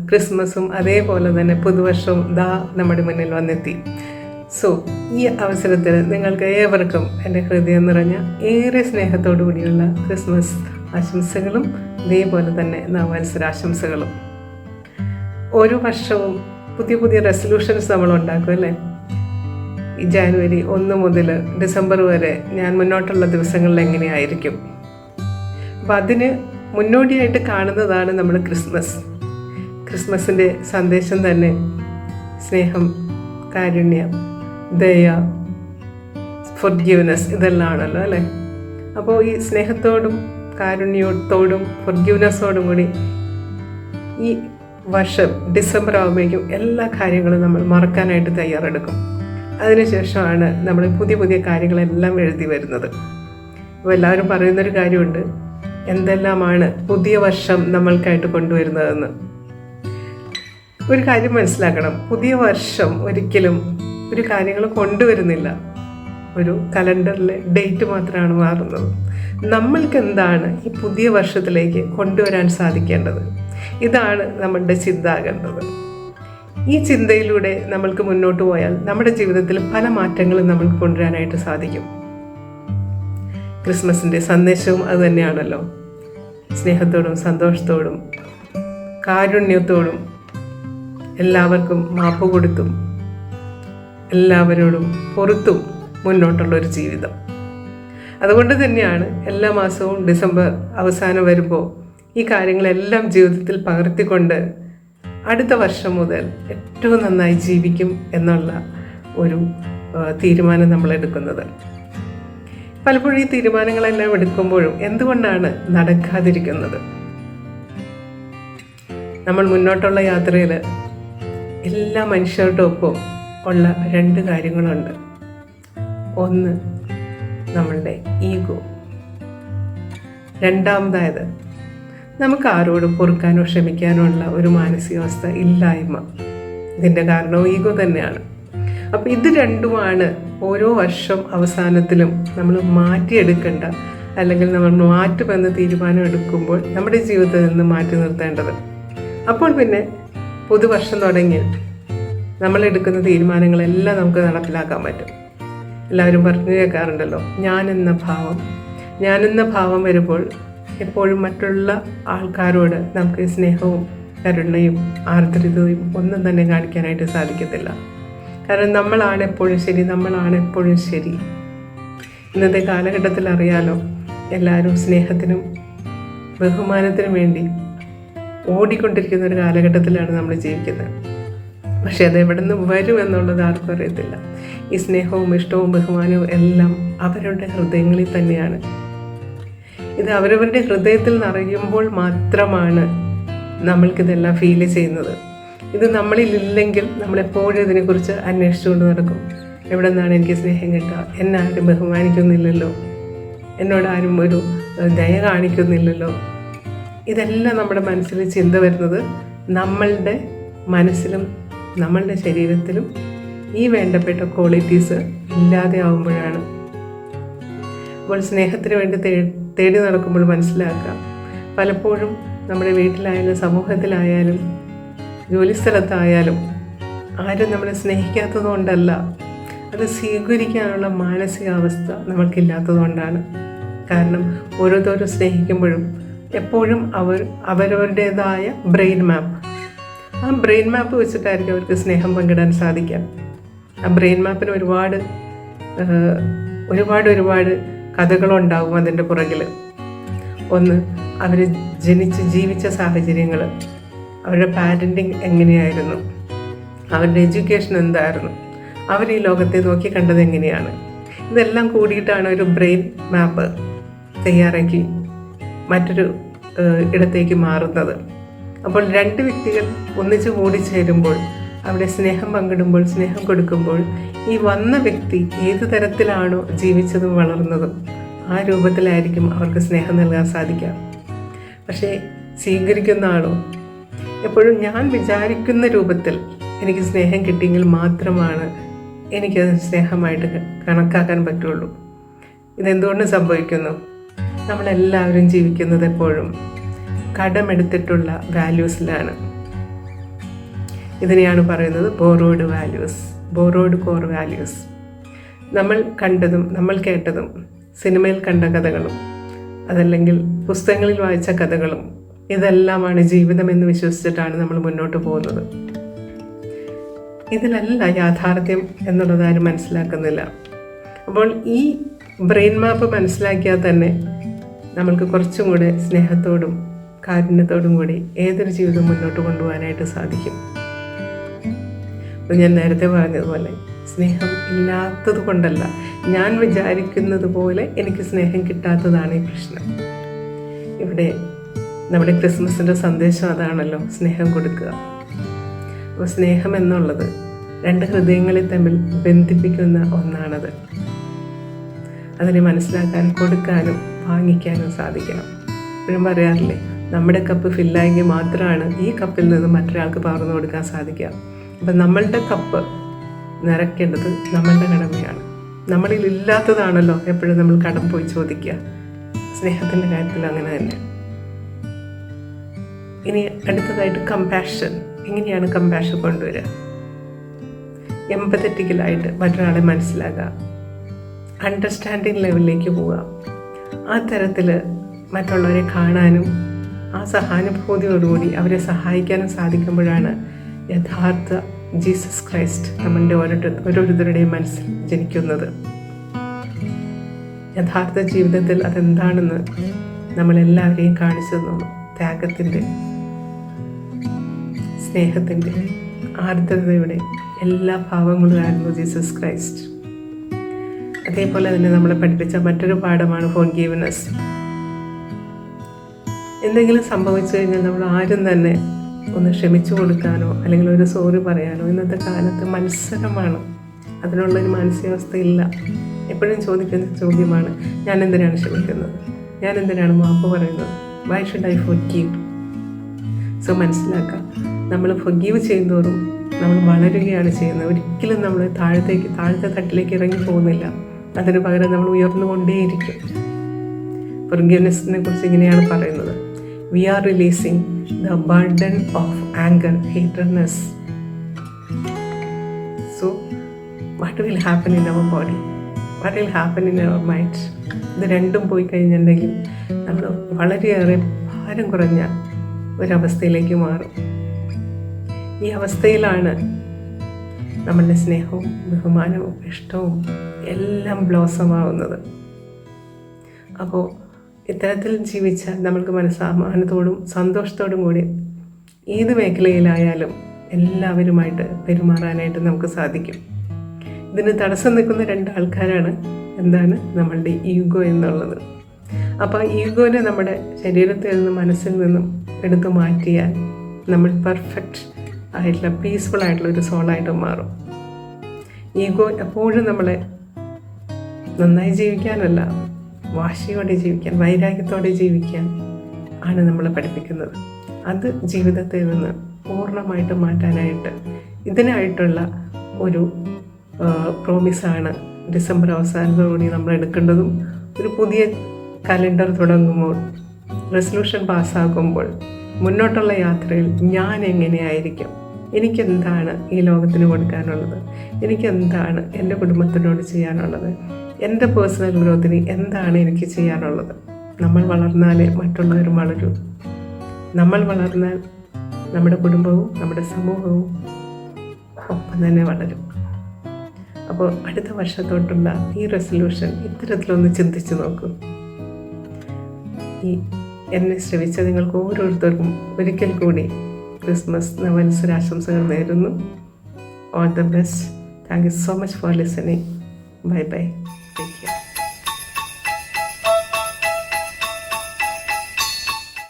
ക്രിസ്മസും അതേപോലെ തന്നെ പുതുവർഷവും നമ്മുടെ മുന്നിൽ വന്നെത്തി. സോ ഈ അവസരത്തിൽ നിങ്ങൾക്ക് ഏവർക്കും എൻ്റെ ഹൃദയം നിറഞ്ഞ ഏറെ സ്നേഹത്തോടു കൂടിയുള്ള ക്രിസ്മസ് ആശംസകളും അതേപോലെ തന്നെ നവവത്സരാശംസകളും. ഓരോ വർഷവും പുതിയ പുതിയ റെസൊല്യൂഷൻസ് നമ്മൾ ഉണ്ടാക്കും അല്ലേ? ഈ ജാനുവരി 1 മുതൽ ഡിസംബർ വരെ ഞാൻ മുന്നോട്ടുള്ള ദിവസങ്ങളിൽ എങ്ങനെയായിരിക്കും. അപ്പം അതിന് മുന്നോടിയായിട്ട് കാണുന്നതാണ് നമ്മൾ ക്രിസ്മസിൻ്റെ സന്ദേശം തന്നെ സ്നേഹം, കാരുണ്യം, ദയ, ഫോർഗീവ്നെസ് ഇതെല്ലാം ആണല്ലോ അല്ലേ? അപ്പോൾ ഈ സ്നേഹത്തോടും കാരുണ്യത്തോടും ഫോർഗീവ്നെസ്സോടും കൂടി ഈ വർഷം ഡിസംബർ ആകുമ്പോഴേക്കും എല്ലാ കാര്യങ്ങളും നമ്മൾ മറക്കാനായിട്ട് തയ്യാറെടുക്കും. അതിനുശേഷമാണ് നമ്മൾ പുതിയ പുതിയ കാര്യങ്ങളെല്ലാം എഴുതി വരുന്നത്. അപ്പോൾ എല്ലാവരും പറയുന്നൊരു കാര്യമുണ്ട്, എന്തെല്ലാമാണ് പുതിയ വർഷം നമ്മൾക്കായിട്ട് കൊണ്ടുവരുന്നതെന്ന്. ഒരു കാര്യം മനസ്സിലാക്കണം, പുതിയ വർഷം ഒരിക്കലും ഒരു കാര്യങ്ങൾ കൊണ്ടുവരുന്നില്ല. ഒരു കലണ്ടറിലെ ഡേറ്റ് മാത്രമാണ് മാറുന്നത്. നമ്മൾക്ക് എന്താണ് ഈ പുതിയ വർഷത്തിലേക്ക് കൊണ്ടുവരാൻ സാധിക്കേണ്ടത്, ഇതാണ് നമ്മളുടെ ചിന്താകേണ്ടത്. ഈ ചിന്തയിലൂടെ നമ്മൾക്ക് മുന്നോട്ട് പോയാൽ നമ്മുടെ ജീവിതത്തിൽ പല മാറ്റങ്ങളും നമ്മൾക്ക് കൊണ്ടുവരാനായിട്ട് സാധിക്കും. ക്രിസ്മസിൻ്റെ സന്ദേശവും അത് തന്നെയാണല്ലോ. സ്നേഹത്തോടും സന്തോഷത്തോടും കാരുണ്യത്തോടും എല്ലാവർക്കും മാപ്പ് കൊടുത്തും എല്ലാവരോടും പൊറുത്തും മുന്നോട്ടുള്ളൊരു ജീവിതം. അതുകൊണ്ട് തന്നെയാണ് എല്ലാ മാസവും ഡിസംബർ അവസാനം വരുമ്പോൾ ഈ കാര്യങ്ങളെല്ലാം ജീവിതത്തിൽ പകർത്തിക്കൊണ്ട് അടുത്ത വർഷം മുതൽ ഏറ്റവും നന്നായി ജീവിക്കും എന്നുള്ള ഒരു തീരുമാനം നമ്മൾ എടുക്കുന്നത്. പലപ്പോഴും ഈ തീരുമാനങ്ങളെല്ലാം എടുക്കുമ്പോഴും എന്തുകൊണ്ടാണ് നടക്കാതിരിക്കുന്നത്? നമ്മൾ മുന്നോട്ടുള്ള യാത്രയിൽ എല്ലാ മനുഷ്യരുടെ ഒപ്പം ഉള്ള 2 കാര്യങ്ങളുണ്ട്. ഒന്ന് നമ്മളുടെ ഈഗോ, രണ്ടാമതായത് നമുക്ക് ആരോടും പൊറുക്കാനോ ക്ഷമിക്കാനോ ഉള്ള ഒരു മാനസികാവസ്ഥ ഇല്ലായ്മ. ഇതിൻ്റെ കാരണവും ഈഗോ തന്നെയാണ്. അപ്പോൾ ഇത് രണ്ടുമാണ് ഓരോ വർഷം അവസാനത്തിലും നമ്മൾ മാറ്റിയെടുക്കേണ്ട, അല്ലെങ്കിൽ നമ്മൾ മാറ്റുമെന്ന് തീരുമാനം എടുക്കുമ്പോൾ നമ്മുടെ ജീവിതത്തിൽ നിന്ന് മാറ്റി നിർത്തേണ്ടത്. അപ്പോൾ പിന്നെ പുതുവർഷം തുടങ്ങി നമ്മളെടുക്കുന്ന തീരുമാനങ്ങളെല്ലാം നമുക്ക് നടപ്പിലാക്കാൻ പറ്റും. എല്ലാവരും പറഞ്ഞു കേൾക്കാറുണ്ടല്ലോ, ഞാനെന്ന ഭാവം വരുമ്പോൾ എപ്പോഴും മറ്റുള്ള ആൾക്കാരോട് നമുക്ക് സ്നേഹവും കരുണയും ആർദ്രതയും ഒന്നും തന്നെ കാണിക്കാനായിട്ട് സാധിക്കത്തില്ല. കാരണം നമ്മളാണ് എപ്പോഴും ശരി. ഇന്നത്തെ കാലഘട്ടത്തിൽ അറിയാലോ, എല്ലാവരും സ്നേഹത്തിനും ബഹുമാനത്തിനും വേണ്ടി ഓടിക്കൊണ്ടിരിക്കുന്ന ഒരു കാലഘട്ടത്തിലാണ് നമ്മൾ ജീവിക്കുന്നത്. പക്ഷെ അത് എവിടെ നിന്ന് വരും എന്നുള്ളത് ആർക്കും അറിയത്തില്ല. ഈ സ്നേഹവും ഇഷ്ടവും ബഹുമാനവും എല്ലാം അവരുടെ ഹൃദയങ്ങളിൽ തന്നെയാണ്. ഇത് അവരവരുടെ ഹൃദയത്തിൽ നിറയുമ്പോൾ മാത്രമാണ് നമ്മൾക്കിതെല്ലാം ഫീൽ ചെയ്യുന്നത്. ഇത് നമ്മളിലില്ലെങ്കിൽ നമ്മളെപ്പോഴും ഇതിനെക്കുറിച്ച് അന്വേഷിച്ചുകൊണ്ട് നടക്കും. എവിടെ നിന്നാണ് എനിക്ക് സ്നേഹം കിട്ടുക? എന്നെ ആരും ബഹുമാനിക്കുന്നില്ലല്ലോ, എന്നോട് ആരും ഒരു ദയ കാണിക്കുന്നില്ലല്ലോ. ഇതെല്ലാം നമ്മുടെ മനസ്സിൽ ചിന്ത വരുന്നത് നമ്മളുടെ മനസ്സിലും നമ്മളുടെ ശരീരത്തിലും ഈ വേണ്ടപ്പെട്ട ക്വാളിറ്റീസ് ഇല്ലാതെ ആവുമ്പോഴാണ്. അപ്പോൾ സ്നേഹത്തിന് വേണ്ടി തേടി നടക്കുമ്പോൾ മനസ്സിലാക്കാം, പലപ്പോഴും നമ്മുടെ വീട്ടിലായാലും സമൂഹത്തിലായാലും ജോലിസ്ഥലത്തായാലും ആരും നമ്മളെ സ്നേഹിക്കാത്തത് കൊണ്ടല്ല, അത് സ്വീകരിക്കാനുള്ള മാനസികാവസ്ഥ നമ്മൾക്കില്ലാത്തതുകൊണ്ടാണ്. കാരണം ഓരോരുത്തരും സ്നേഹിക്കുമ്പോഴും എപ്പോഴും അവരവരുടേതായ ബ്രെയിൻ മാപ്പ് വെച്ചിട്ടായിരിക്കും അവർക്ക് സ്നേഹം പങ്കിടാൻ സാധിക്കുക. ആ ബ്രെയിൻ മാപ്പിന് ഒരുപാട് കഥകളുണ്ടാകും അതിൻ്റെ പുറകിൽ. ഒന്ന്, അവർ ജീവിച്ച സാഹചര്യങ്ങൾ, അവരുടെ പാരൻറ്റിങ് എങ്ങനെയായിരുന്നു, അവരുടെ എഡ്യൂക്കേഷൻ എന്തായിരുന്നു, അവർ ഈ ലോകത്തെ നോക്കി കണ്ടത് എങ്ങനെയാണ്, ഇതെല്ലാം കൂടിയിട്ടാണ് ഒരു ബ്രെയിൻ മാപ്പ് തയ്യാറാക്കി മറ്റൊരു ഇടത്തേക്ക് മാറുന്നത്. അപ്പോൾ 2 വ്യക്തികൾ ഒന്നിച്ചു കൂടി ചേരുമ്പോൾ, അവിടെ സ്നേഹം പങ്കിടുമ്പോൾ, സ്നേഹം കൊടുക്കുമ്പോൾ, ഈ വന്ന വ്യക്തി ഏത് തരത്തിലാണോ ജീവിച്ചതും വളർന്നതും ആ രൂപത്തിലായിരിക്കും അവർക്ക് സ്നേഹം നൽകാൻ സാധിക്കുക. പക്ഷേ സ്വീകരിക്കുന്ന ആളോ എപ്പോഴും ഞാൻ വിചാരിക്കുന്ന രൂപത്തിൽ എനിക്ക് സ്നേഹം കിട്ടിയെങ്കിൽ മാത്രമാണ് എനിക്കത് സ്നേഹമായിട്ട് കണക്കാക്കാൻ പറ്റുള്ളൂ. ഇതെന്തുകൊണ്ട് സംഭവിക്കുന്നു? നമ്മളെല്ലാവരും ജീവിക്കുന്നത് എപ്പോഴും കടമെടുത്തിട്ടുള്ള വാല്യൂസിലാണ്. ഇതിനെയാണ് പറയുന്നത് ബോറോഡ് കോർ വാല്യൂസ്. നമ്മൾ കണ്ടതും നമ്മൾ കേട്ടതും സിനിമയിൽ കണ്ട കഥകളും അതല്ലെങ്കിൽ പുസ്തകങ്ങളിൽ വായിച്ച കഥകളും ഇതെല്ലാമാണ് ജീവിതം എന്ന് വിശ്വസിച്ചിട്ടാണ് നമ്മൾ മുന്നോട്ട് പോകുന്നത്. ഇതിലല്ല യാഥാർത്ഥ്യം എന്നുള്ളത് ആരും മനസ്സിലാക്കുന്നില്ല. അപ്പോൾ ഈ ബ്രെയിൻ മാപ്പ് മനസ്സിലാക്കിയാൽ തന്നെ നമ്മൾക്ക് കുറച്ചും കൂടെ സ്നേഹത്തോടും കാരുണ്യത്തോടും കൂടി ഏതൊരു ജീവിതം മുന്നോട്ട് കൊണ്ടുപോകാനായിട്ട് സാധിക്കും. അപ്പോൾ ഞാൻ നേരത്തെ പറഞ്ഞതുപോലെ സ്നേഹം ഇല്ലാത്തത് കൊണ്ടല്ല, ഞാൻ വിചാരിക്കുന്നത് പോലെ എനിക്ക് സ്നേഹം കിട്ടാത്തതാണ് ഈ പ്രശ്നം. ഇവിടെ നമ്മുടെ ക്രിസ്മസിൻ്റെ സന്ദേശം അതാണല്ലോ, സ്നേഹം കൊടുക്കുക. അപ്പോൾ സ്നേഹം എന്നുള്ളത് രണ്ട് ഹൃദയങ്ങളെ തമ്മിൽ ബന്ധിപ്പിക്കുന്ന ഒന്നാണത്. അതിനെ മനസ്സിലാക്കാൻ കൊടുക്കാനും വാങ്ങിക്കാനും സാധിക്കണം. എപ്പോഴും പറയാറില്ലേ, നമ്മുടെ കപ്പ് ഫില്ലായെങ്കിൽ മാത്രമാണ് ഈ കപ്പിൽ നിന്ന് മറ്റൊരാൾക്ക് പകർന്നു കൊടുക്കാൻ സാധിക്കുക. അപ്പം നമ്മളുടെ കപ്പ് നിറയ്ക്കേണ്ടത് നമ്മളുടെ കടമയാണ്. നമ്മളിൽ ഇല്ലാത്തതാണല്ലോ എപ്പോഴും നമ്മൾ കടം പോയി ചോദിക്കുക. സ്നേഹത്തിൻ്റെ കാര്യത്തിൽ അങ്ങനെ തന്നെ. ഇനി അടുത്തതായിട്ട് കമ്പാഷൻ. എങ്ങനെയാണ് കമ്പാഷൻ കൊണ്ടുവരിക? എമ്പത്തറ്റിക്കലായിട്ട് മറ്റൊരാളെ മനസ്സിലാക്കുക, അണ്ടർസ്റ്റാൻഡിങ് ലെവലിലേക്ക് പോവുക. ആ തരത്തിൽ മറ്റുള്ളവരെ കാണാനും ആ സഹാനുഭൂതിയോടുകൂടി അവരെ സഹായിക്കാനും സാധിക്കുമ്പോഴാണ് യഥാർത്ഥ ജീസസ് ക്രൈസ്റ്റ് നമ്മളുടെ ഓരോരുത്തരുടെയും മനസ്സിൽ ജനിക്കുന്നത്. യഥാർത്ഥ ജീവിതത്തിൽ അതെന്താണെന്ന് നമ്മളെല്ലാവരെയും കാണിച്ചു തന്നു. ത്യാഗത്തിൻ്റെ, സ്നേഹത്തിൻ്റെ, ആർദ്രതയുടെ എല്ലാ ഭാവങ്ങളുമായിരുന്നു ജീസസ് ക്രൈസ്റ്റ്. അതേപോലെ തന്നെ നമ്മളെ പഠിപ്പിച്ച മറ്റൊരു പാഠമാണ് ഫോർഗീവ്നെസ്. എന്തെങ്കിലും സംഭവിച്ചു കഴിഞ്ഞാൽ നമ്മൾ ആരും തന്നെ ഒന്ന് ക്ഷമിച്ചു കൊടുക്കാനോ അല്ലെങ്കിൽ ഒരു സോറി പറയാനോ ഇന്നത്തെ കാലത്ത് മത്സരമാണ്. അതിനുള്ളൊരു മാനസികാവസ്ഥയില്ല. എപ്പോഴും ചോദിക്കുന്ന ചോദ്യമാണ്, ഞാൻ എന്തിനാണ് ക്ഷമിക്കുന്നത്, ഞാൻ എന്തിനാണ് മാപ്പ് പറയുന്നത്, why should I forgive? So മനസ്സിലാക്കാം, നമ്മൾ ഫോർഗീവ് ചെയ്യുന്തോറും നമ്മൾ വളരുകയാണ് ചെയ്യുന്നത്. ഒരിക്കലും നമ്മൾ താഴത്തെ തട്ടിലേക്ക് ഇറങ്ങി പോകുന്നില്ല. അതിന് പകരം നമ്മൾ ഉയർന്നുകൊണ്ടേയിരിക്കും. ഫോർഗീവ്നെസ്സിനെ കുറിച്ച് ഇങ്ങനെയാണ് പറയുന്നത്: we are releasing the burden of anger, hatredness. So what will happen in our body? What will happen in our mind? ഇത് രണ്ടും പോയി കഴിഞ്ഞിട്ടുണ്ടെങ്കിൽ നമ്മൾ വളരെയേറെ ഭാരം കുറഞ്ഞ ഒരവസ്ഥയിലേക്ക് മാറും. ഈ അവസ്ഥയിലാണ് നമ്മളുടെ സ്നേഹവും ബഹുമാനവും ഇഷ്ടവും എല്ലാം ബ്ലോസമാവുന്നത്. അപ്പോൾ ഇത്തരത്തിൽ ജീവിച്ചാൽ നമ്മൾക്ക് മനസ്സമാധാനത്തോടും സന്തോഷത്തോടും കൂടി ഏത് മേഖലയിലായാലും എല്ലാവരുമായിട്ട് പെരുമാറാനായിട്ട് നമുക്ക് സാധിക്കും. ഇതിന് തടസ്സം നിൽക്കുന്ന രണ്ട് ആൾക്കാരാണ് എന്താണ് നമ്മളുടെ ഈഗോ എന്നുള്ളത്. അപ്പോൾ ആ ഈഗോനെ നമ്മുടെ ശരീരത്തിൽ നിന്നും മനസ്സിൽ നിന്നും എടുത്തു മാറ്റിയാൽ നമ്മൾ പെർഫെക്റ്റ് ആയിട്ടുള്ള പീസ്ഫുൾ ആയിട്ടുള്ള ഒരു സോളായിട്ട് മാറും. ഈഗോ എപ്പോഴും നമ്മളെ നന്നായി ജീവിക്കാനല്ല, വാശിയോടെ ജീവിക്കാൻ, വൈരാഗ്യത്തോടെ ജീവിക്കാൻ ആണ് നമ്മളെ പഠിപ്പിക്കുന്നത്. അത് ജീവിതത്തിൽ നിന്ന് പൂർണ്ണമായിട്ട് മാറ്റാനായിട്ട് ഇതിനായിട്ടുള്ള ഒരു പ്രോമിസാണ് ഡിസംബർ അവസാനത്തോടുകൂടി നമ്മൾ എടുക്കേണ്ടതും. ഒരു പുതിയ കലണ്ടർ തുടങ്ങുമ്പോൾ, റെസൊല്യൂഷൻ പാസ്സാക്കുമ്പോൾ, മുന്നോട്ടുള്ള യാത്രയിൽ ഞാൻ എങ്ങനെയായിരിക്കും, എനിക്കെന്താണ് ഈ ലോകത്തിന് കൊടുക്കാനുള്ളത്, എനിക്കെന്താണ് എൻ്റെ കുടുംബത്തിനോട് ചെയ്യാനുള്ളത്, എൻ്റെ പേഴ്സണൽ ഗ്രോത്തിന് എന്താണ് എനിക്ക് ചെയ്യാനുള്ളത്. നമ്മൾ വളർന്നാലേ മറ്റുള്ളവരും വളരൂ. നമ്മൾ വളർന്നാൽ നമ്മുടെ കുടുംബവും നമ്മുടെ സമൂഹവും ഒപ്പം തന്നെ വളരും. അപ്പോൾ അടുത്ത വർഷത്തോട്ടുള്ള ഈ റെസൊല്യൂഷൻ ഇത്തരത്തിലൊന്ന് ചിന്തിച്ച് നോക്കൂ. എന്നെ ശ്രവിച്ച നിങ്ങൾക്ക് ഓരോരുത്തർക്കും ഒരിക്കൽ കൂടി ക്രിസ്മസ് നവവത്സരാശംസകൾ നേരുന്നു. All the best. Thank you so much for listening. Bye bye. Take care.